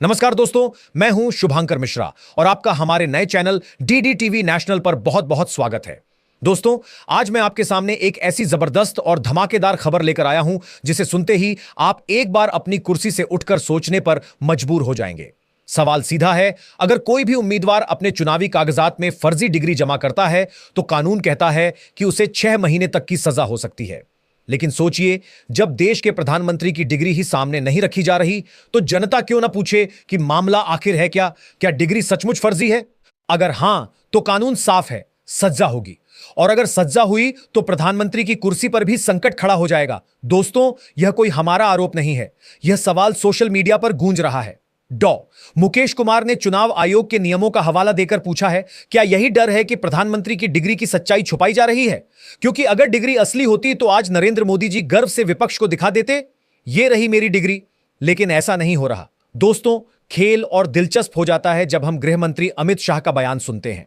नमस्कार दोस्तों, मैं हूं शुभांकर मिश्रा और आपका हमारे नए चैनल डीडी टीवी नेशनल पर बहुत बहुत स्वागत है। दोस्तों, आज मैं आपके सामने एक ऐसी जबरदस्त और धमाकेदार खबर लेकर आया हूं जिसे सुनते ही आप एक बार अपनी कुर्सी से उठकर सोचने पर मजबूर हो जाएंगे। सवाल सीधा है, अगर कोई भी उम्मीदवार अपने चुनावी कागजात में फर्जी डिग्री जमा करता है तो कानून कहता है कि उसे 6 महीने तक की सजा हो सकती है। लेकिन सोचिए, जब देश के प्रधानमंत्री की डिग्री ही सामने नहीं रखी जा रही तो जनता क्यों ना पूछे कि मामला आखिर है क्या? क्या डिग्री सचमुच फर्जी है? अगर हां, तो कानून साफ है, सजा होगी। और अगर सजा हुई तो प्रधानमंत्री की कुर्सी पर भी संकट खड़ा हो जाएगा। दोस्तों, यह कोई हमारा आरोप नहीं है, यह सवाल सोशल मीडिया पर गूंज रहा है। मुकेश कुमार ने चुनाव आयोग के नियमों का हवाला देकर पूछा है, क्या यही डर है कि प्रधानमंत्री की डिग्री की सच्चाई छुपाई जा रही है? क्योंकि अगर डिग्री असली होती तो आज नरेंद्र मोदी जी गर्व से विपक्ष को दिखा देते, ये रही मेरी डिग्री। लेकिन ऐसा नहीं हो रहा। दोस्तों, खेल और दिलचस्प हो जाता है जब हम गृह मंत्री अमित शाह का बयान सुनते हैं।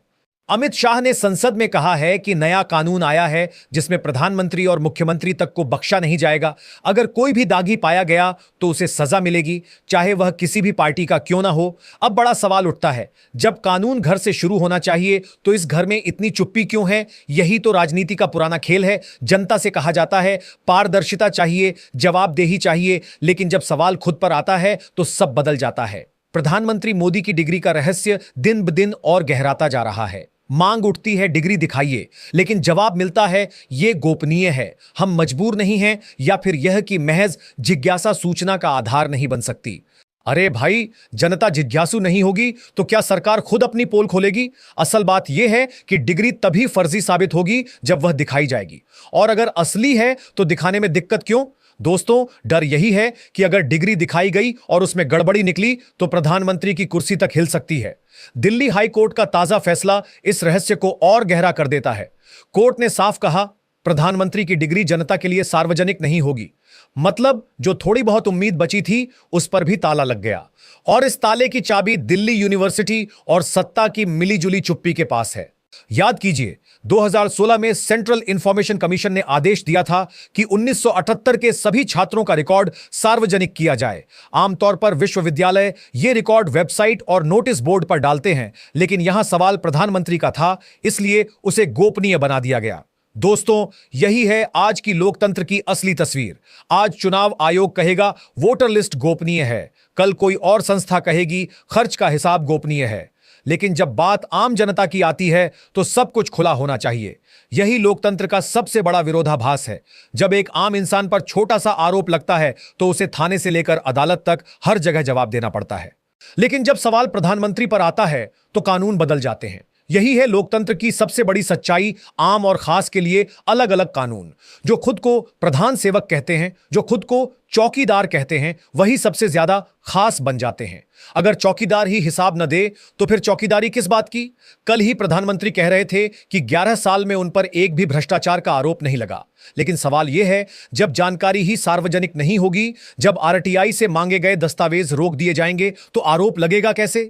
अमित शाह ने संसद में कहा है कि नया कानून आया है जिसमें प्रधानमंत्री और मुख्यमंत्री तक को बख्शा नहीं जाएगा। अगर कोई भी दागी पाया गया तो उसे सजा मिलेगी, चाहे वह किसी भी पार्टी का क्यों ना हो। अब बड़ा सवाल उठता है, जब कानून घर से शुरू होना चाहिए तो इस घर में इतनी चुप्पी क्यों है? यही तो राजनीति का पुराना खेल है। जनता से कहा जाता है पारदर्शिता चाहिए, जवाबदेही चाहिए, लेकिन जब सवाल खुद पर आता है तो सब बदल जाता है। प्रधानमंत्री मोदी की डिग्री का रहस्य दिन ब दिन और गहराता जा रहा है। मांग उठती है डिग्री दिखाइए, लेकिन जवाब मिलता है ये गोपनीय है, हम मजबूर नहीं हैं, या फिर यह कि महज जिज्ञासा सूचना का आधार नहीं बन सकती। अरे भाई, जनता जिज्ञासु नहीं होगी तो क्या सरकार खुद अपनी पोल खोलेगी? असल बात यह है कि डिग्री तभी फर्जी साबित होगी जब वह दिखाई जाएगी, और अगर असली है तो दिखाने में दिक्कत क्यों? दोस्तों, डर यही है कि अगर डिग्री दिखाई गई और उसमें गड़बड़ी निकली तो प्रधानमंत्री की कुर्सी तक हिल सकती है। दिल्ली हाई कोर्ट का ताजा फैसला इस रहस्य को और गहरा कर देता है। कोर्ट ने साफ कहा, प्रधानमंत्री की डिग्री जनता के लिए सार्वजनिक नहीं होगी। मतलब जो थोड़ी बहुत उम्मीद बची थी उस पर भी ताला लग गया, और इस ताले की चाबी दिल्ली यूनिवर्सिटी और सत्ता की मिलीजुली चुप्पी के पास है। याद कीजिए, 2016 में सेंट्रल इंफॉर्मेशन कमीशन ने आदेश दिया था कि 1978 के सभी छात्रों का रिकॉर्ड सार्वजनिक किया जाए। आमतौर पर विश्वविद्यालय ये रिकॉर्ड वेबसाइट और नोटिस बोर्ड पर डालते हैं, लेकिन यहां सवाल प्रधानमंत्री का था, इसलिए उसे गोपनीय बना दिया गया। दोस्तों, यही है आज की लोकतंत्र की असली तस्वीर। आज चुनाव आयोग कहेगा वोटर लिस्ट गोपनीय है, कल कोई और संस्था कहेगी खर्च का हिसाब गोपनीय है। लेकिन जब बात आम जनता की आती है तो सब कुछ खुला होना चाहिए। यही लोकतंत्र का सबसे बड़ा विरोधाभास है। जब एक आम इंसान पर छोटा सा आरोप लगता है तो उसे थाने से लेकर अदालत तक हर जगह जवाब देना पड़ता है, लेकिन जब सवाल प्रधानमंत्री पर आता है तो कानून बदल जाते हैं। यही है लोकतंत्र की सबसे बड़ी सच्चाई। आम और खास के लिए अलग अलग कानून। जो खुद को प्रधान सेवक कहते हैं, जो खुद को चौकीदार कहते हैं, वही सबसे ज्यादा खास बन जाते हैं। अगर चौकीदार ही हिसाब न दे तो फिर चौकीदारी किस बात की? कल ही प्रधानमंत्री कह रहे थे कि 11 साल में उन पर एक भी भ्रष्टाचार का आरोप नहीं लगा। लेकिन सवाल यह है, जब जानकारी ही सार्वजनिक नहीं होगी, जब आरटीआई से मांगे गए दस्तावेज रोक दिए जाएंगे तो आरोप लगेगा कैसे?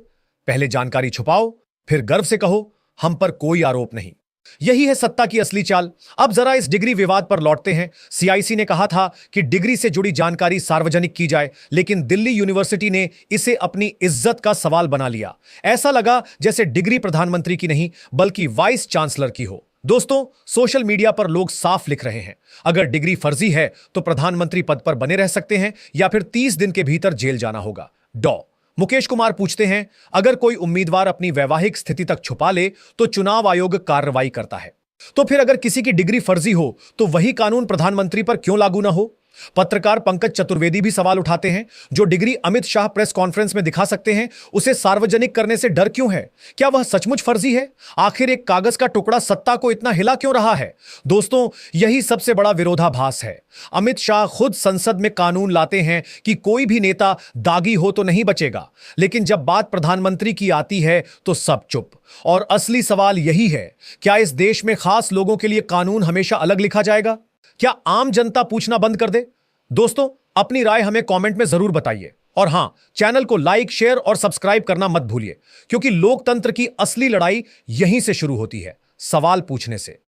पहले जानकारी छुपाओ, फिर गर्व से कहो हम पर कोई आरोप नहीं। यही है सत्ता की असली चाल। अब जरा इस डिग्री विवाद पर लौटते हैं। सीआईसी ने कहा था कि डिग्री से जुड़ी जानकारी सार्वजनिक की जाए, लेकिन दिल्ली यूनिवर्सिटी ने इसे अपनी इज्जत का सवाल बना लिया। ऐसा लगा जैसे डिग्री प्रधानमंत्री की नहीं बल्कि वाइस चांसलर की हो। दोस्तों, सोशल मीडिया पर लोग साफ लिख रहे हैं, अगर डिग्री फर्जी है तो प्रधानमंत्री पद पर बने रह सकते हैं या फिर 30 दिन के भीतर जेल जाना होगा। मुकेश कुमार पूछते हैं, अगर कोई उम्मीदवार अपनी वैवाहिक स्थिति तक छुपा ले तो चुनाव आयोग कार्रवाई करता है, तो फिर अगर किसी की डिग्री फर्जी हो तो वही कानून प्रधानमंत्री पर क्यों लागू ना हो? पत्रकार पंकज चतुर्वेदी भी सवाल उठाते हैं, जो degree Amit Shah press conference में दिखा सकते हैं उसे सार्वजनिक करने से डर क्यों है? क्या वह सचमुच फर्जी है? आखिर एक कागज का टुकड़ा सत्ता को इतना हिला क्यों रहा है? दोस्तों, यही सबसे बड़ा विरोधाभास है। अमित शाह खुद संसद में कानून लाते हैं कि कोई भी नेता दागी हो तो नहीं बचेगा, लेकिन जब बात प्रधानमंत्री की आती है तो सब चुप। और असली सवाल यही है, क्या इस देश में खास लोगों के लिए कानून हमेशा अलग लिखा जाएगा? क्या आम जनता पूछना बंद कर दे? दोस्तों, अपनी राय हमें कमेंट में जरूर बताइए, और हां, चैनल को लाइक, शेयर और सब्सक्राइब करना मत भूलिए, क्योंकि लोकतंत्र की असली लड़ाई यहीं से शुरू होती है, सवाल पूछने से।